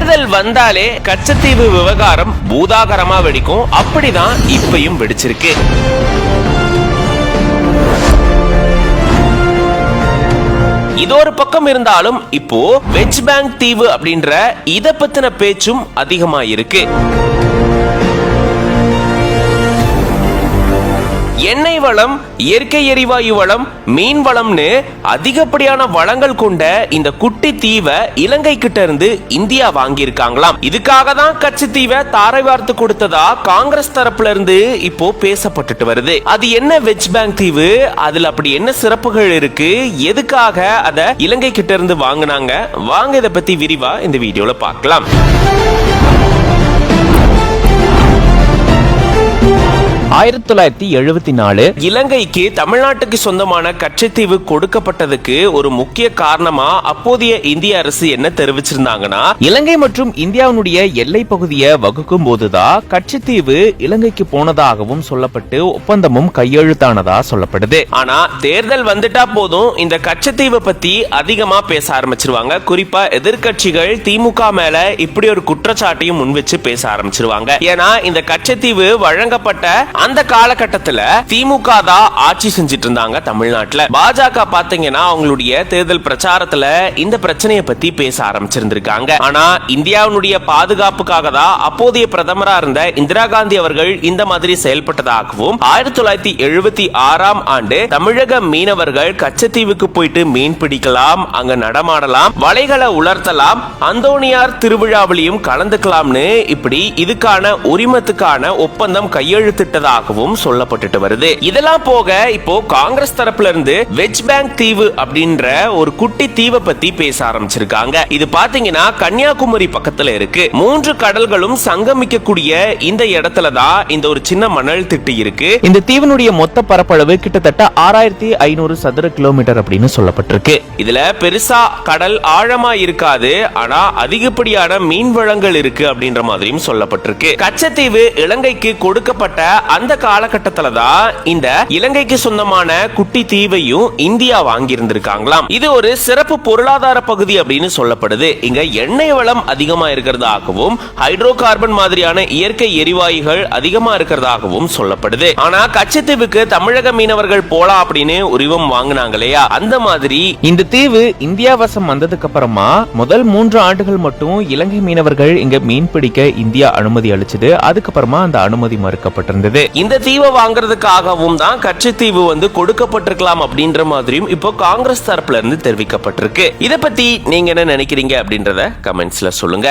தேர்தல் வந்தாலே கச்சத்தீவு விவகாரம் பூதாகரமா வெடிக்கும். அப்படிதான் இப்பயும் வெடிச்சிருக்கு. இது ஒரு பக்கம் இருந்தாலும் இப்போ வெஸ்ட் பேங்க் தீவு அப்படின்ற இத பத்தின பேச்சும் அதிகமா இருக்கு. எண்ணெய் வளம், இயற்கை எரிவாயு வளம், மீன் வளம்னு அதிகப்படியான வளங்கள் கொண்ட இந்த குட்டி தீவை இலங்கை கிட்ட இருந்து இந்தியா வாங்கி இருக்காங்களாம். இதுக்காக தான் கச்சத்தீவை தாரை வார்த்து கொடுத்ததா காங்கிரஸ் தரப்புல இருந்து இப்போ பேசப்பட்டுட்டு வருது. அது என்ன வெஸ்ட் பேங்க் தீவு, அதுல அப்படி என்ன சிறப்புகள் இருக்கு, எதுக்காக அத இலங்கை கிட்ட இருந்து வாங்கினாங்க, வாங்க இத பத்தி விரிவா இந்த வீடியோல பார்க்கலாம். இலங்கைக்கு தமிழ்நாட்டுக்கு சொந்தமான கச்சத்தீவு கொடுக்கப்பட்டதுக்கு ஒரு முக்கிய காரணமா அப்போதைய இந்திய அரசு என்ன தெரிவிச்சிருந்தாங்கன்னா, இலங்கை மற்றும் இந்தியாவுடைய எல்லை பகுதியை வகுக்கும் போதுதான் கச்சத்தீவு இலங்கைக்கு போனதாகவும் சொல்லப்பட்டு ஒப்பந்தமும் கையெழுத்தானதா சொல்லப்படுது. ஆனா தேர்தல் வந்துட்டா போதும் இந்த கச்சத்தீவை பத்தி அதிகமா பேச ஆரம்பிச்சிருவாங்க. குறிப்பா எதிர்கட்சிகள் திமுக மேல இப்படி ஒரு குற்றச்சாட்டையும் முன் வச்சு பேச ஆரம்பிச்சிருவாங்க. ஏன்னா இந்த கச்சத்தீவு வழங்கப்பட்ட அந்த காலகட்டத்துல திமுக தான் ஆட்சி செஞ்சிட்டு இருந்தாங்க தமிழ்நாட்டுல. பாஜக பாத்தீங்கன்னா அவங்களுடைய தேர்தல் பிரச்சாரத்துல இந்த பிரச்சனையை பத்தி பேச ஆரம்பிச்சிருந்திருக்காங்க. ஆனா இந்தியாவுடைய பாதுகாப்புக்காக தான் அப்போதைய பிரதமரா இருந்த இந்திரா காந்தி அவர்கள் இந்த மாதிரி செயல்பட்டதாகவும் 1976ஆம் ஆண்டு தமிழக மீனவர்கள் கச்சத்தீவுக்கு போயிட்டு மீன் பிடிக்கலாம், அங்க நடமாடலாம், வலைகளை உலர்த்தலாம், அந்தோனியார் திருவிழாவிலையும் கலந்துக்கலாம்னு இப்படி இதுக்கான உரிமத்துக்கான ஒப்பந்தம் கையெழுத்திட்டதாக சொல்லப்பட்டு வருது. இதெல்லாம் போக இப்போ காங்கிரஸ் தரப்புல இருந்து வெஸ்ட் பேங்க் தீவு அப்படின்ற ஒரு குட்டி தீவை பத்தி பேச ஆரம்பிச்சிருக்காங்க. இது பாத்தீங்கன்னா கன்னியாகுமரி பக்கத்துல இருக்கு. 3 கடல்களும் சங்கமிக்கக்கூடிய இந்த இடத்துல தான் இந்த ஒரு சின்ன மணல் திட்டு இருக்கு. இந்த தீவினுடைய மொத்த பரப்பளவு கிட்டத்தட்ட 6500 சதுர கிலோமீட்டர் அப்படின்னு சொல்லப்பட்டிருக்கு. இதுல பெருசா கடல் ஆழமா இருக்காது, ஆனா அதிகப்படியான மீன் வளங்கள் இருக்கு அப்படின்ற மாதிரியும் சொல்லப்பட்டிருக்கு. கச்சத்தீவு இலங்கைக்கு கொடுக்கப்பட்ட அந்த காலகட்டத்துல தான் இந்த இலங்கைக்கு சொந்தமான குட்டி தீவையும் இந்தியா வாங்கி இருந்திருக்காங்களாம். இது ஒரு சிறப்பு பொருளாதார பகுதி அப்படின்னு சொல்லப்படுது. இங்க எண்ணெய் வளம் அதிகமா இருக்கிறதாகவும் ஹைட்ரோ கார்பன் மாதிரியான இயற்கை எரிவாயுகள் அதிகமா இருக்கிறதாகவும் சொல்லப்படுது. ஆனா கச்சத்தீவுக்கு தமிழக மீனவர்கள் போலாம் அப்படின்னு உரிமம் வாங்கினாங்க இல்லையா, அந்த மாதிரி இந்த தீவு இந்தியா வசம் வந்ததுக்கு அப்புறமா முதல் 3 ஆண்டுகள் மட்டும் இலங்கை மீனவர்கள் இங்க மீன் பிடிக்க இந்தியா அனுமதி அளிச்சது. அதுக்கப்புறமா அந்த அனுமதி மறுக்கப்பட்டிருந்தது. இந்த தீவை வாங்குறதுக்காகவும் தான் கச்சத்தீவு கொடுக்கப்பட்டிருக்கலாம் அப்படின்ற மாதிரியும் இப்போ காங்கிரஸ் தரப்புல இருந்து தெரிவிக்கப்பட்டிருக்கு. இத பத்தி நீங்க என்ன நினைக்கிறீங்க அப்படின்றத கமெண்ட்ஸ்ல சொல்லுங்க.